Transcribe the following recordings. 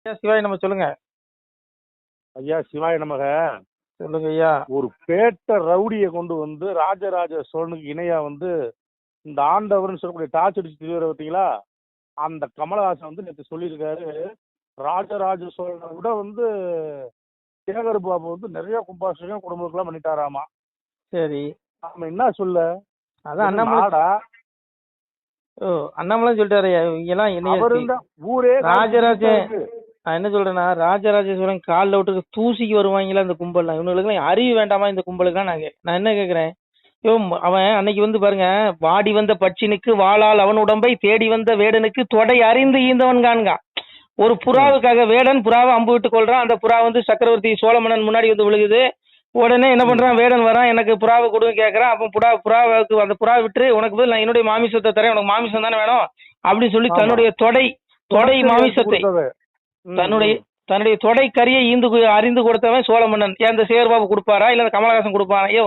ஐயா சிவாய் நம்ம சொல்லுங்க. ஐயா சிவாய நமக. சொல்லுங்க ஐயா. ஒரு பேட்ட ரவுடியை கொண்டு வந்து ராஜராஜ சோழனுக்கு இணையா வந்து இந்த ஆண்டவர்னு சொல்லக்கூடிய டார்ச் அடிச்சு திருவார பார்த்தீங்களா, அந்த கமலஹாசன் வந்து நேற்று சொல்லியிருக்காரு, ராஜராஜ சோழனை விட வந்து சேகர் பாபு வந்து நிறைய கும்பாபிஷேகம் குடும்பத்துக்குலாம் பண்ணிட்டாராமா. சரி. நாம என்ன சொல்ல, அதான் இது அண்ணாமலை. நாடா? ஓ, அண்ணாமலை சொல்லிட்டாரு இங்கெல்லாம் அவர் என்ன இருந்தா ஊரே ராஜராஜ நான் என்ன சொல்றேன்னா, ராஜராஜ சோழன் காலில் விட்டு தூசிக்கு வருவாங்களா இந்த கும்பல்லாம், இவனுங்களுக்குலாம் அறிவு வேண்டாமா இந்த கும்பலுக்குலாம்? நான் என்ன கேட்குறேன், அவன் அன்னைக்கு வந்து பாருங்க, வாடி வந்த பச்சினுக்கு வாளால் அவன் உடம்பை தேடி வந்த வேடனுக்கு தொடை அறிந்து ஈந்தவன் காண்கா. ஒரு புறாவுக்காக வேடன் புறாவை அம்பு விட்டு கொள்றான். அந்த புறா வந்து சக்கரவர்த்தி சோழ மன்னன் முன்னாடி வந்து விழுகுது. உடனே என்ன பண்றான், வேடன் வரான், எனக்கு புறாவை கொடுங்க கேட்கறான். அப்போ புறாவுக்கு அந்த புறா விட்டு, உனக்கு பதில் நான் என்னுடைய மாமிசத்தை தரேன், உனக்கு மாமிசம் தானே வேணும் அப்படின்னு சொல்லி தன்னுடைய தொடை மாமிசத்தை, தன்னுடைய தொடை கரியை அறிந்து கொடுத்தவன் சோழ மன்னன். ஏன் இந்த சேகர்பாபு கொடுப்பாரா இல்ல கமலஹாசன் கொடுப்பாரா? ஐயோ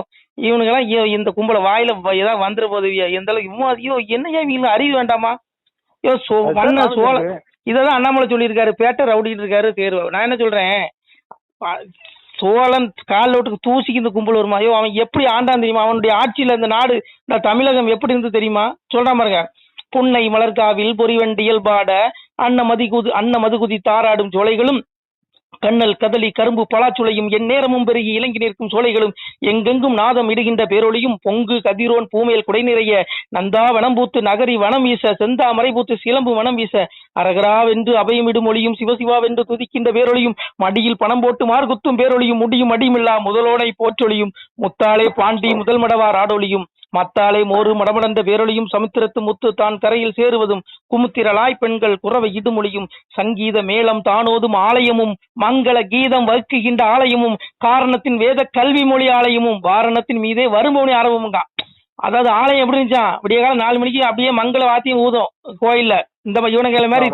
இவனுங்கெல்லாம் இந்த கும்பல வாயில ஏதாவது வந்துட போது எந்த அளவுக்கு ஐயோ என்னையா இவங்களுக்கு அறிவு வேண்டாமா? மன்னன் சோழ இததான் அண்ணாமலை சொல்லியிருக்காரு, பேட்டை ரவுடிட்டு இருக்காரு தேர்வு. நான் என்ன சொல்றேன், சோழன் காலில் விட்டு தூசிக்கு இந்த கும்பல் வருமா? ஐயோ அவன் எப்படி ஆண்டான் தெரியுமா? அவனுடைய ஆட்சியில இந்த நாடு, இந்த தமிழகம் எப்படி இருந்து தெரியுமா? சொல்றான் பாருங்க, புன்னை மலர்காவில் பொறிவண்டியல் பாட அன்ன மதுகுதி தாராடும் சோலைகளும் கண்ணல் கதலி கரும்பு பலாச்சுளையும் என் நேரமும் பெருகி இலங்கி நிற்கும் சோலைகளும் எங்கெங்கும் நாதம் இடுகின்ற பேரொழியும் பொங்கு கதிரோன் பூமேல் குடை நிறைய நந்தா வனம் பூத்து நகரி வனம் வீச செந்தா மறைபூத்து சிலம்பு வனம் வீச அரகராவென்று அபயமிடும் ஒளியும் சிவசிவாவென்று துதிக்கின்ற பேரொழியும் மடியில் பணம் போட்டு மார்குத்தும் பேரொழியும் முடியும் அடிமில்லா முதலோனை போற்றொழியும் முத்தாளே பாண்டி முதல் மடவார் ஆடொழியும் மத்தாலே மோறு மடமடந்த பேரொழியும் சமுத்திரத்து முத்து தான் கரையில் சேருவதும் குமுத்திரலாய் பெண்கள் குறவை இடுமொழியும் சங்கீத மேளம் தானோதும் ஆலயமும் மங்கள கீதம் வகுக்கின்ற ஆலயமும் காரணத்தின் வேத கல்வி மொழி ஆலயமும் வாரணத்தின் மீதே வருமோனி ஆரம்பமுங்க. அதாவது ஆலயம் எப்படி இருந்துச்சா, விடிய காலம் 4 மணிக்கு அப்படியே மங்கள வாத்தியம் ஊதும் கோயில்ல. இந்த இவனுங்களை மாதிரி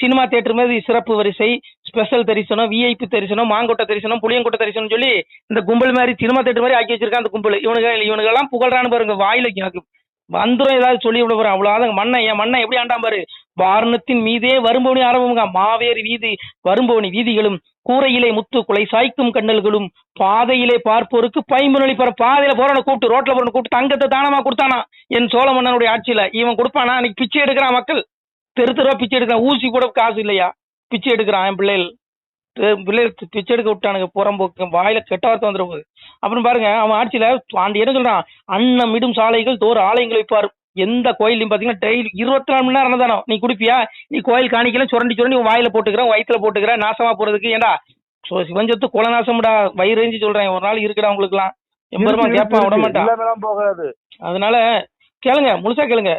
சினிமா தியேட்டர் மாதிரி சிறப்பு வரிசை, ஸ்பெஷல் தரிசனம், விஐபி தரிசனம், மாங்கொட்டை தரிசனம், புளியங்கொட்டை தரிசனம் சொல்லி இந்த கும்பல் மாதிரி சினிமா தியேட்டர் மாதிரி ஆக்கி வச்சிருக்கான் அந்த கும்பல். இவனுங்கெல்லாம் புகழ்றான்னு பாருங்க, வாயில எனக்கு வந்துடும் ஏதாவது சொல்லி விட போறேன். அவ்வளவு மண்ணை என் மண்ணை எப்படி ஆண்டாம் பாரு. வாரணத்தின் மீதே வரும்பவனி ஆரம்பமுங்க. மாவேரி வீதி வரும்பவனி வீதிகளும் கூரையிலே முத்து குலை சாய்க்கும் கண்ணல்களும் பாதையிலே பார்ப்போருக்கு பைம்புனொலி பெற பாதையில போறவனை கூப்பிட்டு ரோட்ல போறவனை கூப்பிட்டு தங்கத்தை தானமா கொடுத்தானா என் சோழ மன்னனுடைய ஆட்சியில. இவன் கொடுப்பானா? அன்னைக்கு பிச்சை எடுக்கிறான் மக்கள், தெருவா பிச்சை எடுக்கிறான். ஊசி கூட காசு இல்லையா, பிச்சை எடுக்கிறான். என் பிள்ளைகள் பிச்சை எடுக்க விட்டானுங்க, புறம்போக்கு வாயில கெட்ட வார்த்தை வந்துட போகுது. அப்புறம் பாருங்க, அவன் ஆட்சியில அந்த என்ன சொல்றான், அன்னமிடும் சாலைகள் தோறு ஆலயங்கள் வைப்பார். எந்த கோயிலையும் பாத்தீங்கன்னா டெய்லி 24 மணி நேரம் அன்னதானம். நீ குடிப்பியா? நீ கோயில் காணிக்கல சுரண்டி வாயில போட்டுக்கிறேன், வயிற்றுல போட்டுக்கிறேன், நாசமா போறதுக்கு. ஏண்டா சிவஞ்சத்து குலநாசம்டா, வயிறு சொல்றேன். ஒரு நாள் இருக்குடா உங்களுக்கு எல்லாம் 80 ரூபாய் கேட்பான், விட மாட்டான். போகாது. அதனால கேளுங்க, முழுசா கேளுங்க.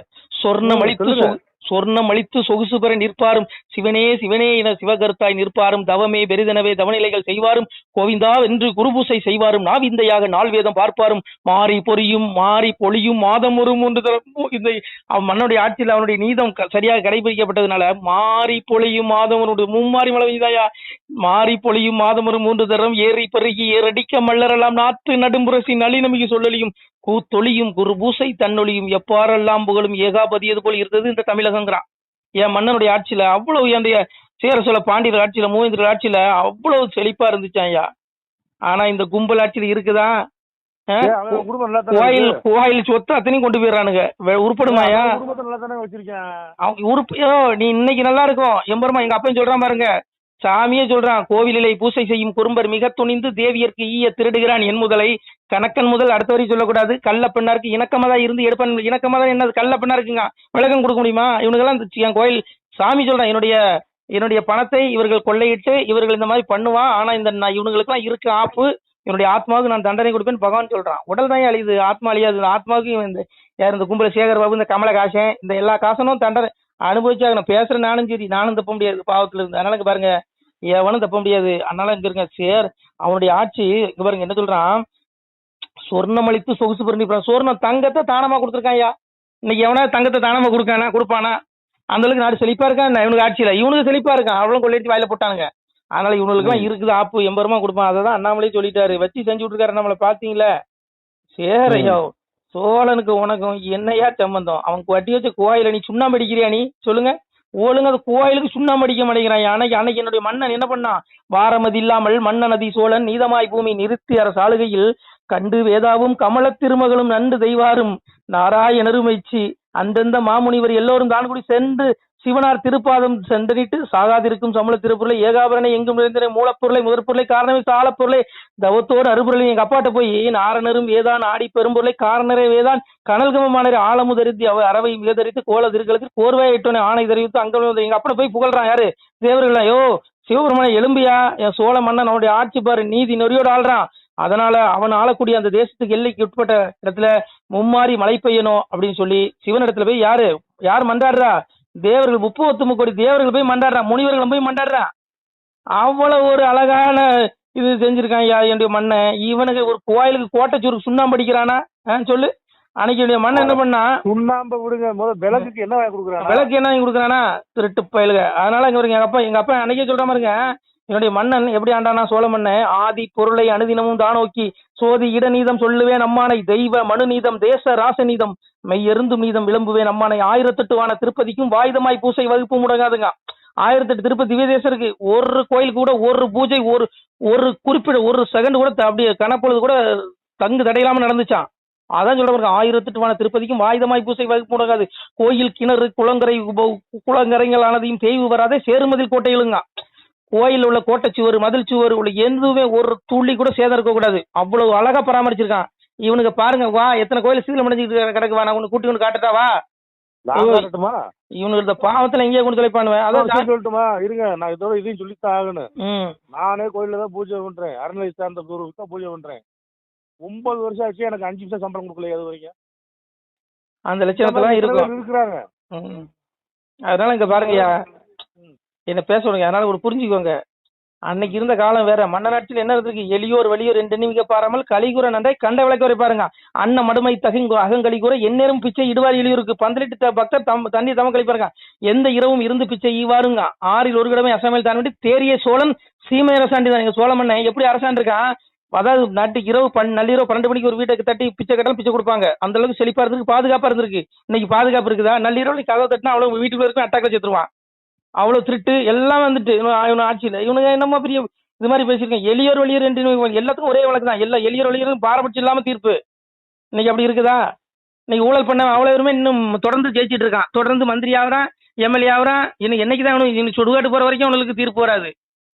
சொர்ணம் அளித்து சொகுசு பெற நிற்பாரும் சிவனே சிவனே என சிவகர்த்தாய் நிற்பாரும் தவமே பெரிதனவே தவநிலைகள் செய்வாரும் கோவிந்தா என்று குருபூசை செய்வாரும் நாவிந்தையாக நாள் வேதம் பார்ப்பாரும் மாறி பொழியும் மாதம் ஒரு 3 தரம். இந்த மன்னனுடைய ஆட்சியில் அவனுடைய நீதம் சரியாக கடைபிடிக்கப்பட்டதுனால மாறி பொழியும் மாதம் ஒரு மும்மாறி மழை பெய்தாயா, மாறி பொழியும் மாதம் ஒரு 3 தரம் ஏறி பெருகி ஏறடிக்க மல்லரெல்லாம் நாட்டு நடும்புரசி நளினமிகு சொல்லலியும் கூத்தொழியும் குரு பூசை தன்னொழியும் எப்பாரெல்லாம் புகழும் ஏகாபதியது போல் இருந்தது இந்த தமிழகங்கிறான். என் மன்னனுடைய ஆட்சியில அவ்வளவு, என்னுடைய சேர சோழ பாண்டியர் ஆட்சியில, மூவேந்தர் ஆட்சியில அவ்வளவு செழிப்பா இருந்துச்சான் ஐயா. ஆனா இந்த கும்பல் ஆட்சியில இருக்குதா? கோயில் சொத்து அத்தனையும் கொண்டு போயிடறானுங்க. உருப்படுமாயா? நீ இன்னைக்கு நல்லா இருக்கும் எம்பருமா. எங்க அப்பன் சொல்றான் பாருங்க, சாமியே சொல்றான், கோவிலிலை பூசை செய்யும் குறும்பர் மிக துணிந்து தேவியருக்கு ஈய திருடுகிறான் என் முதலை கணக்கன் முதல் அடுத்த வரை சொல்லக்கூடாது. கள்ள பெண்ணாருக்கு இணக்கமாதா இருந்து எடுப்பன். இணக்கமாதா என்னது? கள்ள பெண்ணா இருக்குங்க, விளக்கம் கொடுக்க முடியுமா? இவனுக்கெல்லாம் என் கோயில் சாமி சொல்றான், என்னுடைய பணத்தை இவர்கள் கொள்ளையிட்டு இவர்கள் இந்த மாதிரி பண்ணுவான். ஆனா இந்த இவனுங்களுக்கெல்லாம் இருக்கு ஆப்பு, என்னுடைய ஆத்மாவுக்கு நான் தண்டனை கொடுப்பேன்னு பகவான் சொல்றான். உடல் தான் அழியுது, ஆத்மா அழியாது. ஆத்மாவுக்கு இந்த கும்பல சேகர் பாபு, இந்த கமலஹாசன், இந்த எல்லா காசனும் தண்டனை அனுபவிச்சாங்க. நான் பேசுறேன், நானும் தப்ப முடியாது பாவத்துல இருந்து. அதனால பாருங்க, எவனும் தப்ப முடியாது. அதனால இங்க இருங்க அவனுடைய ஆட்சி இங்க பாருங்க என்ன சொல்றான், சொர்ணம் அளித்து சொகுசு பண்ணி சொர்ணம் தங்கத்தை தானமா கொடுத்துருக்காயா. இன்னைக்கு எவனா தங்கத்தை தானமா கொடுப்பானா? அந்த அளவுக்கு நாடு செழிப்பா இருக்கான் இவனுக்கு ஆட்சியில. இவனுக்கு செழிப்பா இருக்கான், அவ்வளவு கொள்ளையடிச்சு வாயில போட்டானுங்க. அதனால இவனுக்கு எல்லாம் இருக்குது ஆப்பு, 80 ரூபாய் கொடுப்பான். அதான் அண்ணாமலையே சொல்லிட்டாரு, வச்சு செஞ்சு விட்டுருக்காரு நம்மளை. பாத்தீங்களா? சேரையோ சோழனுக்கு உனக்கும் என்னையா சம்பந்தம்? அவன் வட்டி வச்ச கோயில நீ சுண்ணாம்பு அடிக்கிறியா? நீ சொல்லுங்க, ஒழுங்கு அந்த கோயிலுக்கு சுண்ணாம்பு அடிக்க மாட்டேங்கிறான். அன்னைக்கு என்னுடைய மன்னன் என்ன பண்ணான்? வாரமதி இல்லாமல் மன்னனதி சோழன் நீதமாய் பூமி நிறுத்தி அரசாளுகையில் கண்டு வேதாவும் கமல திருமகளும் நண்டு தெய்வாரும் நாராயணருமைச்சி அந்தந்த மாமுனிவர் எல்லோரும் தான் கூடி சென்று சிவனார் திருப்பாதம் சென்றனிட்டு சாகாதிருக்கும் சமல திருப்பொருளை ஏகாபரணை எங்கும் நிறைந்த மூலப்பொருளை முதற்பொருளை காரணமே சாலப்பொருளை தவத்தோடு அறுபொருளை எங்க அப்பாட்ட போய் நாரணரும் வேதான் ஆடி பெரும்பொருளை காரணரே வேதான் கனல்கமமான ஆழமுதரித்து அவ அறவை வேதரித்து கோல திருக்களுக்கு கோர்வையிட்டோனே ஆணை தெரிவித்து அங்க எங்க அப்பனை போய் புகழ்றான். யாரு? தேவர்கள். யோ சிவபெருமான எலும்பியா, என் சோழ மன்னன் அவனுடைய ஆட்சி பாரு, நீதி நெறியோடு ஆள்றான். அதனால அவன் ஆளக்கூடிய அந்த தேசத்துக்கு எல்லைக்கு உட்பட்ட இடத்துல மும்மாறி மழை பெய்யணும் அப்படின்னு சொல்லி சிவன் இடத்துல போய் யார் மன்றாடுறா? தேவர்கள் 39 கோடி தேவர்கள் போய் மண்டாடுறான், முனிவர்களும் போய் மண்டாடுறான். அவ்வளவு ஒரு அழகான இது செஞ்சிருக்கான் என்னுடைய மன்னன். இவனுக்கு ஒரு கோயிலுக்கு கோட்டைச்சூருக்கு சுண்ணாம்பு அடிக்கிறானா? சொல்லு. அன்னைக்கு என்னுடைய மன்னன் என்ன பண்ணா? சுண்ணாம்பு விடுங்க, முதல்ல விளக்குக்கு என்ன வாங்கி கொடுக்குறானா? விளக்கு என்ன வாங்கி கொடுக்குறானா? திருட்டு பயலுக. அதனால இங்க வருங்க எங்க அப்பா அன்னைக்கே சொல்ற மாதிரிங்க, என்னுடைய மன்னன் எப்படி ஆண்டானா? சோழ மன்னன் ஆதி பொருளை அனுதினமும் தானோக்கி சோதி இடநீதம் சொல்லுவேன் அம்மானை தெய்வ மனுநீதம் தேச ராசநீதம் மெய்யெருந்தும் நீதம் விளம்புவேன் அம்மானை 1008 வான திருப்பதிக்கும் வாயுதமாய் பூசை வகுப்பு முடங்காதுங்க. 1008 திருப்பதி திவ்ய தேசம் இருக்கு. ஒரு கோயில் கூட ஒரு பூஜை ஒரு குறிப்பிட ஒரு செகண்ட் கூட அப்படியே கணப்பொழுது கூட தங்கு தடையில்லாம நடந்துச்சான். அதான் சொல்ற பாருங்க, 1008 வான திருப்பதிக்கும் வாயுதமாய் பூசை வகுப்பு முடங்காது. கோயில் கிணறு குளங்கரைகள் ஆனதையும் தேய்வு வராதே சேருமதில் கோட்டைகளுங்க. கோயில் உள்ள கோட்டை சுவர் மதில் சுவர் உள்ள எதுவுமே ஒரு துள்ளி கூட சேதம் இருக்க கூடாது. அவ்வளவு அழகா பராமரிச்சிருக்கான். இவனுக்கு பாருங்க, வா எத்தனை கோயில் சீக்கிரம் முடிஞ்சுக்கிட்டு கிடக்கு, வா நான் உனக்கு கூட்டி கொண்டு காட்டுட்டா வா. இவனுக்கு இந்த பாவத்துல எங்கேயே கொண்டு தொலைப்பானுவேன். அதான் சொல்லட்டுமா? இருங்க, நான் இதோட இதையும் சொல்லித்தான் ஆகணும். நானே கோயில்ல தான் பூஜை பண்றேன், அறநிலை சார்ந்த குருவுக்கு தான் பூஜை பண்றேன். 9 வருஷம் ஆச்சு, எனக்கு 5 நிமிஷம் சம்பளம் கொடுக்கல. அது வரைக்கும் அந்த லட்சணத்துல இருக்கிறாங்க. அதனால இங்க பாருங்கய்யா, என்ன பேச விடுங்க. அதனால ஒரு புரிஞ்சுக்கோங்க, அன்னைக்கு இருந்த காலம் வேற. மன்னனாட்சியில் என்ன இருக்கு? எளியோர் வலியோர் என்று பாராமல் கலிகுற நன்றை கண்ட விளக்க வரை பாருங்க. அன்ன மடுமை தகுங்க அகங்கலிகுற எந்நேரம் பிச்சை இடுவார் எளியோருக்கு பந்தலிட்டு பக்தர் தண்ணி தம கழிப்பாருங்க. எந்த இரவும் இருந்து பிச்சை ஈவாருங்க. 6ல் ஒரு கிழமை அசமையில் தான் விட்டு தேரிய சோழன் சீமை அரசாண்டி தான். எங்க சோழ மன்னன் எப்படி அரசாண்டு இருக்கான்? அதாவது நாட்டுக்கு இரவு நள்ளிரவு 12 மணிக்கு ஒரு வீட்டுக்கு தட்டி பிச்சை கட்டாலும் பிச்சை கொடுப்பாங்க. அந்த அளவுக்கு செழிப்பா இருந்திருக்கு, பாதுகாப்பா இருந்திருக்கு. இன்னைக்கு பாதுகாப்பு இருக்குதா? நள்ளிரவு கதவை தட்டினா அவ்வளவு வீட்டுக்குள்ள இருக்கும், அட்டாக்ல சேர்த்துருவான். அவ்வளவு திருட்டு எல்லாம் வந்துட்டு இவன் ஆட்சியில. இவனுங்க என்னமா பெரிய இது மாதிரி பேசியிருக்கேன். எளியோர் வழியர் என்று எல்லாத்துக்கும் ஒரே வழக்கு தான். எல்லா எளியோர் வழியரும் பாரபட்சம் இல்லாம தீர்ப்பு. இன்னைக்கு அப்படி இருக்குதா? இன்னைக்கு ஊழல் பண்ண அவ்வளவு பேருமே இன்னும் தொடர்ந்து ஜெயிச்சிட்டு இருக்கான், தொடர்ந்து மந்திரி ஆகுறான், எம்எல்ஏ ஆகுறான். இன்னைக்கு என்னைக்குதான் அவனுக்கு சுடுகாட்டு போற வரைக்கும் அவனுக்கு தீர்ப்பு வராது.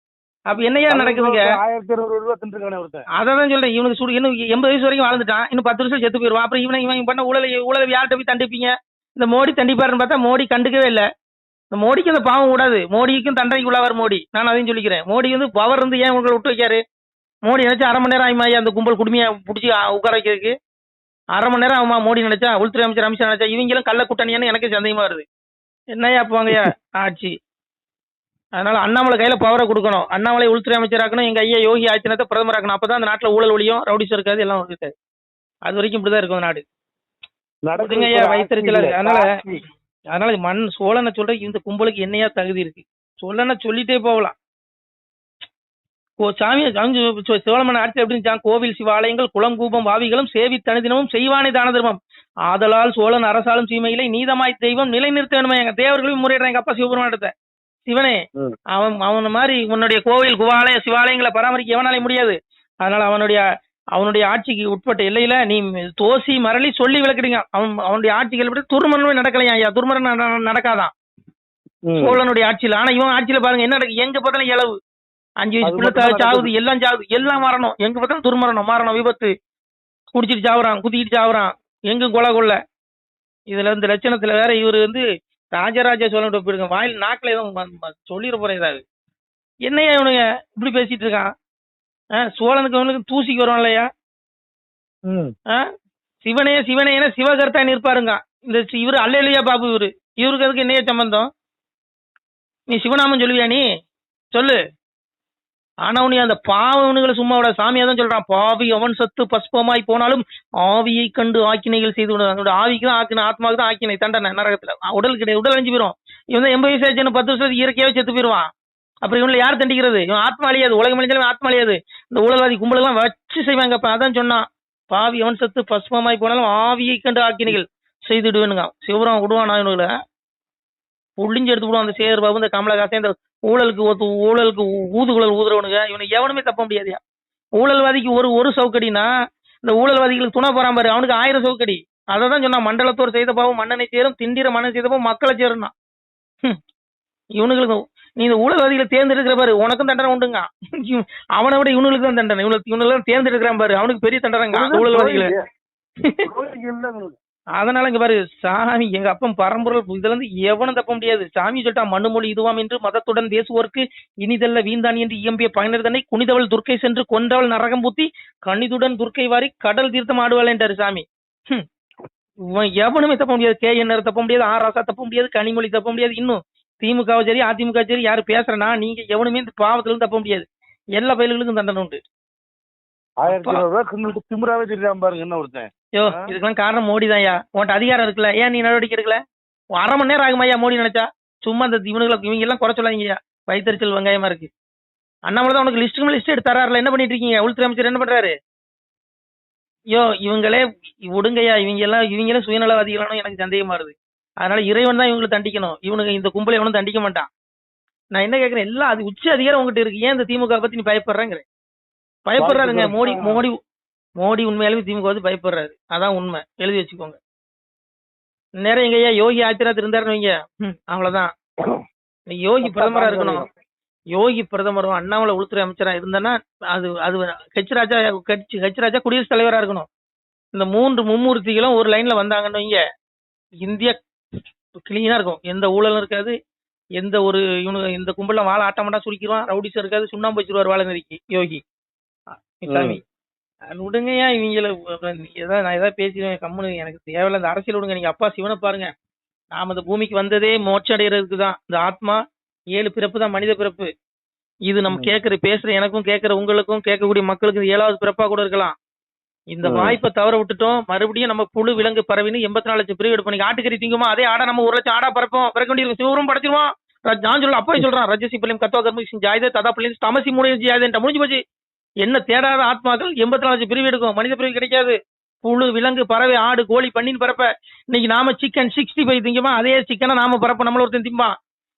அப்ப என்னையா நடக்குதுங்க? 1200 ரூபாய் தின்றுக்கானே ஒருத்தன். அதான் சொல்றேன், இவனுக்கு இன்னும் 80 வயசு வரைக்கும் வாழ்ந்துட்டான், இன்னும் 10 வருஷம் செத்து போயிடுவான். அப்புறம் இவன் பண்ண ஊழலை யார்கிட்ட போய் தண்டிப்பீங்க? இந்த மோடி தண்டிப்பாருன்னு பார்த்தா மோடி கண்டுக்கவே இல்லை. இந்த மோடிக்கு அந்த பாவம் கூடாது, மோடிக்கும் தண்டனைக்கு உள்ளவர் மோடி. நான் அதையும் சொல்லிக்கிறேன். மோடி வந்து பவர் இருந்து ஏன் உங்களை விட்டு வைக்காரு? மோடி நினைச்சா 1/2 மணி நேரம் ஆகுமா அந்த கும்பல் குடுமையை பிடிச்சி உட்கார வைக்கிறதுக்கு? 1/2 மணி நேரம் ஆகுமா? மோடி நினைச்சா, உள்துறை அமைச்சர் அமித்ஷா நினைச்சா, இவங்களும் கள்ள கூட்டணியான்னு எனக்கு சந்தேகமா வருது. என்னையா போவாங்கய்யா ஆட்சி? அதனால அண்ணாமலை கையில பவரை கொடுக்கணும். அண்ணாமலை உள்துறை அமைச்சராக்கணும், எங்க ஐயா யோகி ஆதித்யநாத்தை பிரதமராக்கணும். அப்பதான் அந்த நாட்டுல ஊழல் ஒழியும், ரவுடிஸ் இருக்காது, எல்லாம் இருக்காது. அது வரைக்கும் இப்படிதான் இருக்கும் நாடு. ஐயா வைத்திருச்சல. அதனால சோழனை சொல்ற இந்த கும்பலுக்கு என்னையா தகுதி இருக்கு? சோழனை சொல்லிட்டே போகலாம். சோழமன் ஆட்சி எப்படி இருந்துச்சான்? கோவில் சிவாலயங்கள் குளம் கூபம் வாவிகளும் சேவி தனிதினமும் செய்வானே தான தர்மம். ஆதலால் சோழன் அரசாலும் சீமையிலே நீதமாய் தெய்வம் நிலைநிறுத்த வேணுமா? எங்க தேவர்களையும் முறையிடுறான் எங்க அப்பா சிவபெருமானத்தை. சிவனே, அவன் மாதிரி உன்னுடைய கோவில் குவாலய சிவாலயங்களை பராமரிக்க எவனாலே முடியாது. அதனால அவனுடைய ஆட்சிக்கு உட்பட்ட எல்லையில நீ தோசி மரளி சொல்லி விளக்கிடுங்க. அவனுடைய ஆட்சிகள் எப்படி துர்மரணமே நடக்கலையா ஐயா? துர்மரணம் நடக்காதான் சோழனுடைய ஆட்சியில. ஆனா இவன் ஆட்சியில பாருங்க என்ன நடக்கு? எங்க பார்த்தாலும் இளவு 5 வயசு பிள்ளை சாவுது, எல்லாம் சாவுது, எல்லாம் மரணம். எங்க பார்த்தாலும் துர்மரணம், மரணம், விபத்து, குடிச்சிட்டு சாவுறான், குத்திக்கிட்டு சாவுறான், எங்க கொலை. இதுல இந்த லட்சணத்துல வேற இவரு வந்து ராஜராஜ சோழன் போயிருக்க வாயில் நாக்கில எதுவும் சொல்லிட போறேன். ஏதாவது என்னையா இவனுங்க இப்படி பேசிட்டு இருக்கான்? சோழனுக்கு அவனுக்கு தூசிக்கு வருவான் இல்லையா? சிவனே சிவனேன சிவகர்த்தா நிற்பாருங்க. இந்த இவரு அல்ல இல்லையா பாபு? இவருக்கு அதுக்கு என்னைய சம்பந்தம்? நீ சிவநாமம் சொல்லுவியா? நீ சொல்லு. ஆனா உனி அந்த பாவனுகளை சும்மாவோட சாமியா தான் சொல்றான். பாவி அவன் சத்து பஸ்பமாய் போனாலும் ஆவியை கண்டு ஆக்கினைகள் செய்து விடுவாங்க. அதோட ஆவிக்கு தான் ஆக்கின, ஆத்மாவுக்கு தான் ஆக்கினை தண்டனை நரகத்துல. உடல் கிடையாது, உடல் அழிஞ்சு போயிடும். இவன் 80 வயசு ஆச்சு, 10 வருஷத்துக்கு இயற்கையாவே செத்து போயிடுவான். அப்புறம் இவங்களை யார் தண்டிக்கிறது? இவன் ஆத்மா அழியாது, உலகம் அழிஞ்சாலும் ஆத்மா அழியாது. இந்த ஊழல்வாதி கும்பலெல்லாம் வச்சு செய்வாங்க. அதான் சொன்னான், பாவி அவன் சத்து பஸ்பமாய் போனாலும் ஆவியை கண்டு ஆக்கினைகள் செய்துடுவேனுங்க. சிவபுரம் விடுவானா இவனுங்களை? புள்ளிஞ்சு எடுத்து விடுவோம். அந்த சேகர் பாபு, இந்த கமலஹாசன், இந்த ஊழலுக்கு ஊதுகுழல் ஊதுறவனுங்க, இவனுக்கு எவனுமே தப்ப முடியாதுயா. ஊழல்வாதிக்கு ஒரு சவுக்கடினா, இந்த ஊழல்வாதிகளுக்கு துணை போறான் பாரு, அவனுக்கு 1000 சவுக்கடி. அதை தான் சொன்னா, மண்டலத்தோர் செய்த பாவம் மன்னனை சேரும், திண்டிர மன்னன் செய்த பாவம் மக்களை சேரும்னா. இவனுங்களுக்கு நீ இந்த ஊழல்வாதிகளை தேர்ந்தெடுக்கிற பாரு, உனக்கும் தண்டனை உண்டுங்க. அவனை விட இவனுக்கு தான் தண்டனை. இவனுக்கு தான் தேர்ந்தெடுக்கிறான் பாரு, அவனுக்கு பெரிய தண்டனைங்க ஊழல்வாதிகளை. அதனால இங்க பாரு, சாமி எங்க அப்பன் பரம்பொருள், இதுல இருந்து எவனும் தப்ப முடியாது. சாமி சொல்லிட்டா, மண்ணுமொழி இதுவாம் என்று மதத்துடன் பேசுவோர்க்கு இனிதல்ல வீந்தான் என்று இயம்பிய பயனர் தன்னை குனிதவள் துர்க்கை சென்று கொன்றவள் நரகம் பூத்தி கணிதுடன் துர்க்கை வாரி கடல் தீர்த்தம் ஆடுவாள் என்றாரு சாமி. எவனுமே தப்ப முடியாது. KNR தப்ப முடியாது, ராசா தப்ப முடியாது, கனிமொழி தப்ப முடியாது. இன்னும் திமுக சரி அதிமுக சரி யாரு பேசுறனா, நீங்க எவனுமே இந்த பாவத்துல இருந்து தப்ப முடியாது. எல்லா பயிர்களுக்கும் தண்டனை உண்டு. 1500 ரூபாய் திமுறாவே தெரியாம பாருங்க என்ன ஒருத்தன். இதுக்கெல்லாம் காரணம் மோடி தான்யா. உன்கிட்ட அதிகாரம் இருக்குல்ல, ஏன் நீ நடவடிக்கை எடுக்கல? 1/2 மணி நேரம் ஆகுமாய்யா மோடி நினைச்சா? சும்மா இந்த இவங்க எல்லாம் குறை சொல்லாதீங்கய்யா, வயிற்றுச்சல் வெங்காயமா இருக்கு. அண்ணாமலை தான் உனக்கு லிஸ்ட் எடுத்து தராருல, என்ன பண்ணிட்டு இருக்கீங்க? உள்துறை அமைச்சர் என்ன பண்றாரு? இவங்களே விடுங்கய்யா, இவங்களே சுயநலவாதிகளானு எனக்கு சந்தேகமா வருது. அதனால இறைவன் தான் இவங்களை தண்டிக்கணும். இவனுக்கு இந்த கும்பலை எவனும் தண்டிக்க மாட்டான். நான் என்ன கேட்கறேன், எல்லாம் அது உச்ச அதிகாரம் உங்ககிட்ட இருக்கு. ஏன் இந்த திமுக பத்தி நீ பயப்படுறேங்கிற? பயப்படுறாருங்க மோடி உண்மையாலுமே திமுக வந்து பயப்படுறாரு. அதான் உண்மை, எழுதி வச்சுக்கோங்க. நேரம் எங்கய்யா யோகி ஆதித்யநாத் இருந்தாருன்னு வைங்க, அவ்வளவுதான். யோகி பிரதமரா இருக்கணும். யோகி பிரதமரும் அண்ணாமலை உள்துறை அமைச்சரா இருந்தனா அது ஹெச் ராஜா குடியரசுத் தலைவரா இருக்கணும். இந்த 3 மும்மூர்த்திகளும் ஒரு லைன்ல வந்தாங்கன்னு வைங்க, இந்தியா கிளீனா இருக்கும். எந்த ஊழலும் இருக்காது. எந்த ஒரு இந்த கும்பல வாழை ஆட்டமாட்டா சுருக்கிடுவான். ரவுடிஸ் இருக்காது. சுண்ணாம்பு வச்சிருவார் வாழை நெறிக்கு யோகி சாமி. விடுங்கய்யா இவங்கள. நான் ஏதாவது பேசிடுவேன், கம்முனு. எனக்கு தேவையில்ல இந்த அரசியல் விடுங்க. நீங்க அப்பா சிவனை பாருங்க. நாம இந்த பூமிக்கு வந்ததே மோட்சம் அடைகிறதுக்கு தான். இந்த ஆத்மா 7 பிறப்பு தான் மனித பிறப்பு. இது நம்ம பேசுற எனக்கும் கேட்கிற உங்களுக்கும் கேட்கக்கூடிய மக்களுக்கு 7வது பிறப்பா கூட இருக்கலாம். இந்த வாய்ப்பை தவற விட்டுட்டோம். மறுபடியும் நம்ம புழு விலங்கு பறவைன்னு 84 லட்சம் பிரிவு எடுப்போம். நீங்க ஆட்டுக்கறி திங்குமா, அதே ஆடா நம்ம 1 லட்சம் ஆடா பறப்போம். பிறக்க வேண்டிய சிவரும் படைச்சிருவோம். நான் சொல்ல அப்பவே சொல்றான், ரஜசி பிள்ளையும் கத்தோ கர்மி ஜாயுதே ததா பிள்ளையும் தமசி மூணு ஜாயுதேன்ட்ட முடிஞ்சு போச்சு. என்ன தேடாத ஆத்மாக்கள் 84 லட்சம் பிரிவு எடுக்கும். மனித பிரிவு கிடைக்காது. புழு விலங்கு பறவை ஆடு கோழி பண்ணின்னு பறப்ப. இன்னைக்கு நாம சிக்கன் 65 திங்குமா, அதே சிக்கனை நாம பறப்ப நம்மள ஒருத்தன் திம்பான்.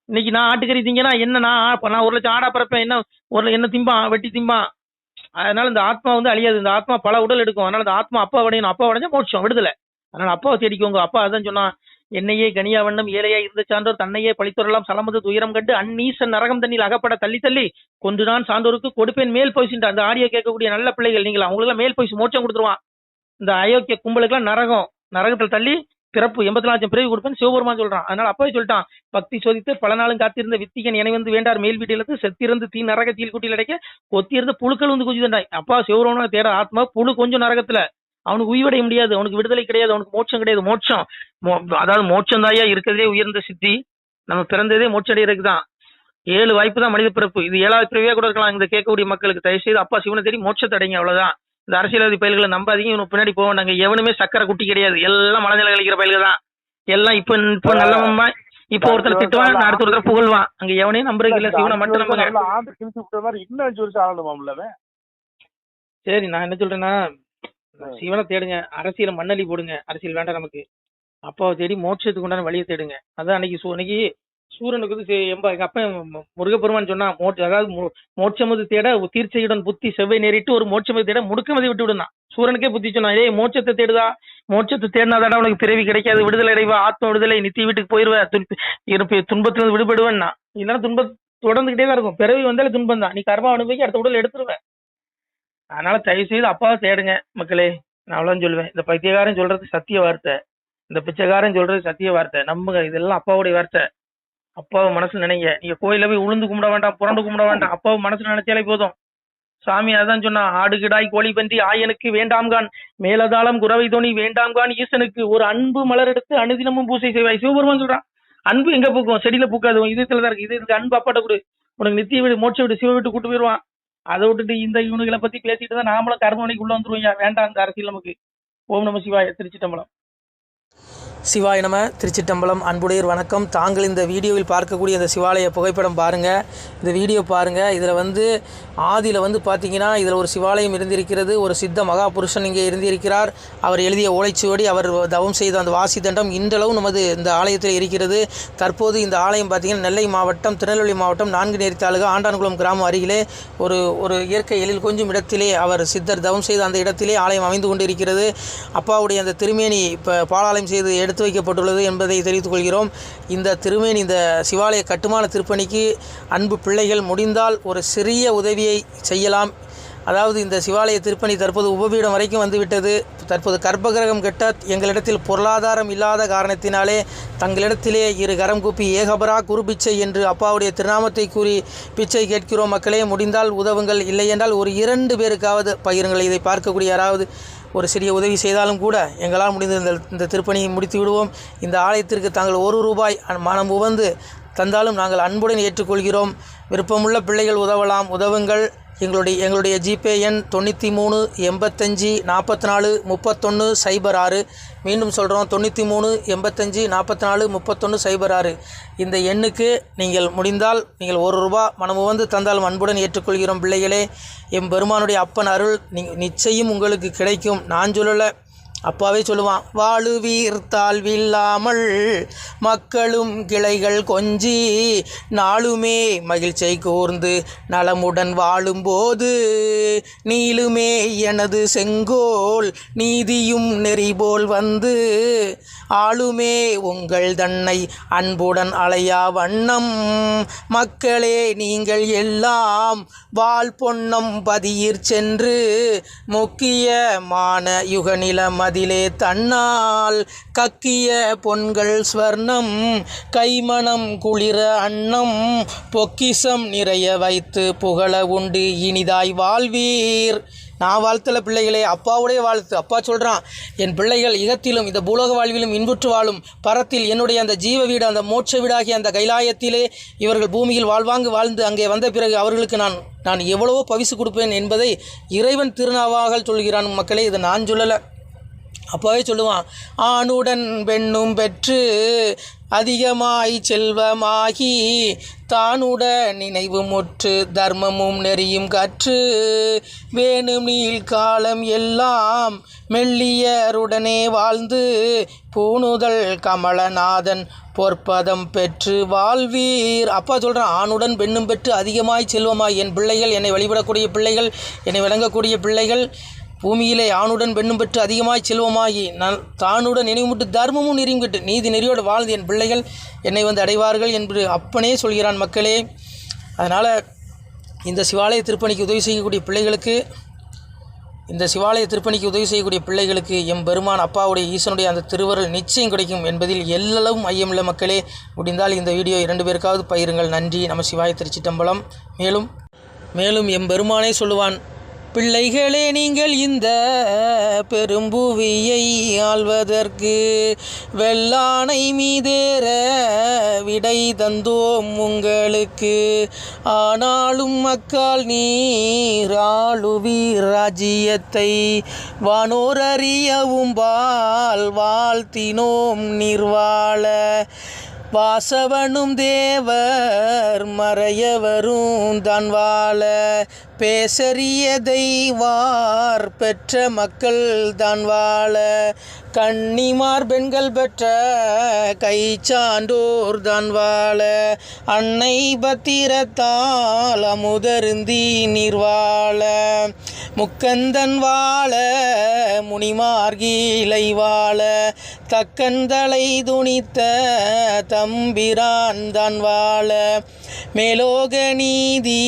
இன்னைக்கு நான் ஆட்டுக்கறி திங்கன்னா என்ன, நான் 1 லட்சம் ஆடா பறப்பேன், என்ன திம்பான், வெட்டி திம்பான். அதனால இந்த ஆத்மா வந்து அழியாது. இந்த ஆத்மா பல உடல் எடுக்கும். அதனால இந்த ஆத்மா அப்பா அடையணும். அப்பா அடைஞ்சா மோட்சம், விடுதலை. அதனால அப்பாவை தேடிக்கோங்க. அப்பா அதான் சொன்னா, என்னையே கனியா வண்ணம் ஏழையா இருந்த சான்றோர் தன்னையே பழித்தொரலாம் சலமது துயரம் கண்டு அந்நீசன் நரகம் தண்ணில் அகப்பட தள்ளி தள்ளி கொண்டு நான் சான்றோருக்கு கொடுப்பேன் மேல் போய்சின்ற அந்த ஆடியோ கேட்கக்கூடிய நல்ல பிள்ளைகள் நீங்களா, அவங்களுக்கு மேல் போய்சி மோட்சம் கொடுத்துருவான். இந்த அயோக்கிய கும்பலுக்குலாம் நரகத்தில் தள்ளி பிறப்பு 84 லட்சம் பிறகு கொடுப்பேன்னு சிவபெருமான் சொல்றான். அதனால அப்பவே சொல்லிட்டான், பக்தி சோதித்து பல நாளும் காத்திருந்த வித்திகன் என வந்து வேண்டார் மேல் வீட்டிலிருந்து செத்திருந்து தீ நரக தீல் கூட்டில் அடைக்க கொத்தியிருந்த புழுக்கள் வந்து குதிதாண்டாய். அப்பா சிவபெருமான தேட ஆத்மா புழு கொஞ்சம் நரகத்துல அவனுக்கு உயிரடைய முடியாது. அவனுக்கு விடுதலை கிடையாது. அவனுக்கு மோட்சம் கிடையாது. மோட்சம் அதாவது மோட்சம் தாயா இருக்கிறதே உயர்ந்த சித்தி. நம்ம பிறந்ததே மோட்சம் அடைகிறதுக்கு தான். 7 வாய்ப்பு தான் மனித பிறப்பு. இது 7வது பிறவியா கூட இருக்கலாம். இந்த கேட்கக்கூடிய மக்களுக்கு தயவு செய்து அப்பா சிவனை தேடி மோட்சத்தை அடைங்க, அவ்வளவுதான். இந்த அரசியல்வாதி பயல்களை நம்பாதீங்க. இவனுக்கு பின்னாடி போக வேண்டாங்க. எவனுமே சக்கரை குட்டி கிடையாது. எல்லாம் மனநிலை கழிக்கிற பயல்கள் தான். எல்லாம் இப்ப நல்லவன். இப்ப ஒருத்தர் திட்டுவான், அடுத்த ஒருத்தர் புகழ்வான். அங்க எவனையும் நம்புறதுக்கு இல்ல. சிவனை மட்டும் நம்புங்க. சரி, நான் என்ன சொல்றேன்னா, சிவனை தேடுங்க. அரசியல மண்ணலி போடுங்க. அரசியல் வேண்டாம் நமக்கு. அப்பாவை தேடி மோட்சத்துக்கு உண்டான வழியை தேடுங்க. அதான் அன்னைக்கு சூரனுக்கு வந்து எங்க அப்பா முருகப்பெருமான் சொன்னா, அதாவது மோட்சமது தேட தீர்ச்சையுடன் புத்தி செவ்வை நேரிட்டு ஒரு மோட்சமது தேட முடுக்கமதி விட்டு விடுனா. சூரனுக்கே புத்தி சொன்னா, ஏய் மோட்சத்தை தேடுதா, மோட்சத்தை தேடினாதாடா உனக்கு பிறவி கிடைக்காது, விடுதலை அடைவா, ஆத்ம விடுதலை, நித்திய வீட்டுக்கு போயிருவ, துன்பத்திலிருந்து விடுபடுவேன்னா. இல்லைன்னா துன்பம் தொடர்ந்துகிட்டே தான் இருக்கும். பிறவி வந்தாலும் துன்பம் தான். நீ கர்மா அனுபவிக்க அடுத்த உடல் எடுத்துருவேன். அதனால தயவு செய்து அப்பாவை தேடுங்க மக்களே. நான் அவ்வளோன்னு சொல்லுவேன். இந்த பைத்தியக்காரன் சொல்றது சத்திய வார்த்தை, இந்த பிச்சைக்காரன் சொல்றது சத்திய வார்த்தை. நம்புங்க, இதெல்லாம் அப்பாவுடைய வார்த்தை. அப்பாவை மனசுல நினைங்க. நீங்க கோயில போய் உளுந்து கும்பிட வேண்டாம், புரண்டு கும்பிட வேண்டாம். அப்பாவை மனசுல நினைச்சாலே போதும். சாமி அதான் சொன்னா, ஆடு கிடாய் கோழி பன்றி ஆயனுக்கு வேண்டாம்கான், மேலதாளம் குறவை தோணி வேண்டாம்கான், ஈசனுக்கு ஒரு அன்பு மலர் எடுத்து அனுதினமும் பூசை செய்வாய். சிவபெருமான் சொல்றான். அன்பு எங்க பூக்கும்? செடியில பூக்காது, இதயத்துலதான் இருக்கு. இதுக்கு அன்பு அப்பாட்ட கொடு, உனக்கு நித்திய வீடு மோட்ச வீடு சிவ வீட்டு கூட்டு போயிடுவான். அதை விட்டுட்டு இந்த இவனுகளை பத்தி பேசிட்டு தான் நாமளும் கர்மவனைக்கு உள்ள வந்துருவோம். வேண்டாம் அந்த அரசியல் நமக்கு. ஓம் நம சிவாய. திருச்சி தம்பலம். சிவாய நம. திருச்சிட்டம்பலம் அன்புடையர் வணக்கம். தாங்கள் இந்த வீடியோவில் பார்க்கக்கூடிய இந்த சிவாலய புகைப்படம் பாருங்கள். இந்த வீடியோ பாருங்கள். இதில் ஆதியில் பார்த்தீங்கன்னா இதில் ஒரு சிவாலயம் இருந்திருக்கிறது. ஒரு சித்த மகாபுருஷன் இங்கே இருந்திருக்கிறார். அவர் எழுதிய ஓலைச்சுவடி, அவர் தவம் செய்த அந்த வாசி தண்டம் இன்றளவும் நமது இந்த ஆலயத்தில் இருக்கிறது. தற்போது இந்த ஆலயம் பார்த்திங்கன்னா நெல்லை மாவட்டம், திருநெல்வேலி மாவட்டம், 4 நேரி தாலுகா, ஆண்டான்குளம் கிராமம் அருகிலே ஒரு இயற்கை எழில் கொஞ்சம் இடத்திலே அவர் சித்தர் தவம் செய்த அந்த இடத்திலே ஆலயம் அமைந்து கொண்டிருக்கிறது. அப்பாவுடைய அந்த திருமேனி இப்போ பாலாலயம் செய்து எடுத்து வைக்கப்பட்டுள்ளது என்பதை தெரிவித்துக் கொள்கிறோம். இந்த திருமேனி, இந்த சிவாலய கட்டுமான திருப்பணிக்கு அன்பு பிள்ளைகள் முடிந்தால் ஒரு சிறிய உதவியை செய்யலாம். அதாவது இந்த சிவாலய திருப்பணி தற்போது உபபீடம் வரைக்கும் வந்துவிட்டது. தற்போது கர்ப்பகிரகம் கட்ட எங்களிடத்தில் பொருளாதாரம் இல்லாத காரணத்தினாலே தங்களிடத்திலே 2 கரம் கூப்பி ஏகபரா குரு பிச்சை என்று அப்பாவுடைய திருநாமத்தை கூறி பிச்சை கேட்கிறோம். மக்களே, முடிந்தால் உதவுங்கள். இல்லை என்றால் ஒரு 2 பேருக்காவது பகிருங்கள். இதை பார்க்கக்கூடிய யாராவது ஒரு சிறிய உதவி செய்தாலும் கூட எங்களால் முடிந்த இந்த திருப்பணியை முடித்து விடுவோம். இந்த ஆலயத்திற்கு தாங்கள் 1 ரூபாய் மனம் உவந்து தந்தாலும் நாங்கள் அன்புடன் ஏற்றுக்கொள்கிறோம். விருப்பமுள்ள பிள்ளைகள் உதவலாம், உதவுங்கள். எங்களுடைய ஜிபே எண் 93 85 44 31 06. மீண்டும் சொல்கிறோம், 93 85 44 31 06. இந்த எண்ணுக்கு நீங்கள் முடிந்தால் நீங்கள் 1 ரூபாய் மனமு வந்து தந்தாலும் அன்புடன் ஏற்றுக்கொள்கிறோம். பிள்ளைகளே, எம்பெருமானுடைய அப்பன் அருள் நிச்சயம் உங்களுக்கு கிடைக்கும். நான் சொல்லலை, அப்பாவே சொல்லுவான், வாழுவீர் தாழ்வில்லாமல் மக்களும் கிளைகள் கொஞ்சி நாளுமே மகிழ்ச்சியை கூர்ந்து நலமுடன் வாழும்போது நீளுமே எனது செங்கோல் நீதியும் நெறிபோல் வந்து ஆளுமே உங்கள் தன்னை அன்புடன் அலையா வண்ணம் மக்களே நீங்கள் எல்லாம் வாழ் பொன்னம் பதியிற் சென்று முக்கியமான யுகநிலம் அதிலே தன்னால் கக்கிய பொன்கள் ஸ்வர்ணம் கைமணம் குளிர அன்னம் பொக்கிசம் நிறைய வைத்து புகழ உண்டு இனிதாய் வாழ்வீர். நான் வாழ்த்தல பிள்ளைகளே, அப்பாவுடைய வாழ்த்து. அப்பா சொல்கிறான், என் பிள்ளைகள் இகத்திலும் இந்த பூலோக வாழ்விலும் இன்புற்று வாழும் பரத்தில் என்னுடைய அந்த ஜீவ வீடு, அந்த மோட்ச வீடாகிய அந்த கைலாயத்திலே இவர்கள் பூமியில் வாழ்ந்து அங்கே வந்த பிறகு அவர்களுக்கு நான் எவ்வளவோ பரிசு கொடுப்பேன் என்பதை இறைவன் திருநாவாக சொல்கிறான். மக்களே, இதை நான் சொல்லலை, அப்பாவே சொல்லுவான். ஆணுடன் பெண்ணும் பெற்று அதிகமாய் செல்வமாகி தானுட நினைவு முற்று தர்மமும் நெறியும் கற்று வேணும் நீள் காலம் எல்லாம் மெல்லியருடனே வாழ்ந்து பூணுதல் கமலநாதன் பொற்பதம் பெற்று வாழ்வீர். அப்பா சொல்கிறான், ஆணுடன் பெண்ணும் பெற்று அதிகமாய் செல்வமாய். என் பிள்ளைகள், என்னை வழிபடக்கூடிய பிள்ளைகள், என்னை விளங்கக்கூடிய பிள்ளைகள் பூமியிலே ஆணுடன் பெண்ணும் பெற்று அதிகமாய் செல்வமாகி தானுடன் நினைவுமுட்டு தர்மமும் நெறியும் கட்டு நீதி நெறியோடு வாழ்ந்து என் பிள்ளைகள் என்னை அடைவார்கள் என்று அப்பனே சொல்கிறான். மக்களே, அதனால் இந்த சிவாலய திருப்பணிக்கு உதவி செய்யக்கூடிய பிள்ளைகளுக்கு எம்பெருமான் அப்பாவுடைய ஈசனுடைய அந்த திருவருள் நிச்சயம் கிடைக்கும் என்பதில் எல்லளவும் ஐயமில்லை. மக்களே, முடிந்தால் இந்த வீடியோ 2 பேருக்காவது பகிருங்கள். நன்றி. நம சிவாய. திருச்சிட்டம்பலம். மேலும் எம்பெருமானே சொல்லுவான், பிள்ளைகளே, நீங்கள் இந்த பெரும்புவியை ஆள்வதற்கு வெள்ளானை மீதேற விடை தந்தோம் உங்களுக்கு. ஆனாலும் மக்கால் நீர் ஆளுவீர் ராஜ்யத்தை வானோர் அறியவும் வாழ்த்தினோம் நிர்வாள வாசவனும் தேவர் மறையவரும் தான் வாழ பேசறியதை வார் பெற்ற மக்கள் தான் வாழ கன்னிமார் பெண்கள் பெற்ற கை சான்றோர் தான் வாழ அன்னை பத்திரத்தால் அமுதருந்தி நீர் வாழ முக்கந்தன் வாழ முனிமார்கீலை வாழ தக்கந்தலை துணித்த தம்பிரான் தான் வாழ மேலோக நீதி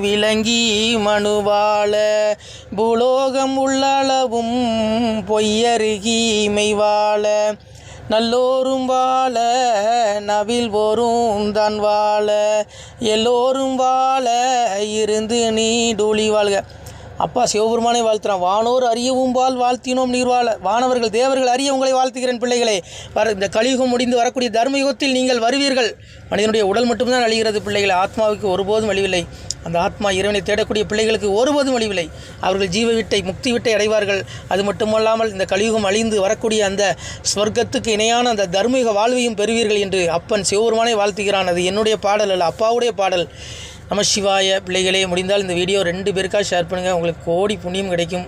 விளங்கி மனுவாழ பூலோகம் உள்ளளவும் பொய்யருகி மெய்வாழ நல்லோரும் வாழ நவில் போரும் தான் வாழ எல்லோரும் வாழ இருந்து நீடூழி வாழ்க. அப்பா சிவபெருமானை வாழ்த்துறான். வானோர் அறியவும்பால் வாழ்த்தினோம் நீர்வாழ, வானவர்கள் தேவர்கள் அறிய உங்களை வாழ்த்துகிறேன் பிள்ளைகளே. இந்த கலியுகம் முடிந்து வரக்கூடிய தர்மயுகத்தில் நீங்கள் வருவீர்கள். மனிதனுடைய உடல் மட்டும்தான் அழிகிறது பிள்ளைகளை, ஆத்மாவுக்கு ஒருபோதும் அழிவில்லை. அந்த ஆத்மா இறைவனை தேடக்கூடிய பிள்ளைகளுக்கு ஒருபோதும் அழிவில்லை. அவர்கள் ஜீவ விட்டை முக்தி விட்டை அடைவார்கள். அது மட்டுமல்லாமல் இந்த கலியுகம் அழிந்து வரக்கூடிய அந்த ஸ்வர்க்கத்துக்கு இணையான அந்த தர்மயுக வாழ்வையும் பெறுவீர்கள் என்று அப்பன் சிவபெருமானை வாழ்த்துகிறான். அது என்னுடைய பாடல் அல்ல, அப்பாவுடைய பாடல். நம சிவாய. பிள்ளைகளே, முடிந்தால் இந்த வீடியோ 2 பேருக்காக ஷேர் பண்ணுங்கள். உங்களுக்கு கோடி புண்ணியம் கிடைக்கும்.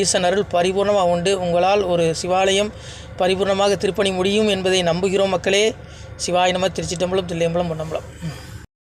ஈசன் அருள் பரிபூர்ணமாக உண்டு. உங்களால் ஒரு சிவாலயம் பரிபூர்ணமாக திருப்பணி முடியும் என்பதை நம்புகிறோம் மக்களே. சிவாய நம. திருச்சிட்டம்பலம், தில்லையம்பலம், பொன்னம்பலம்.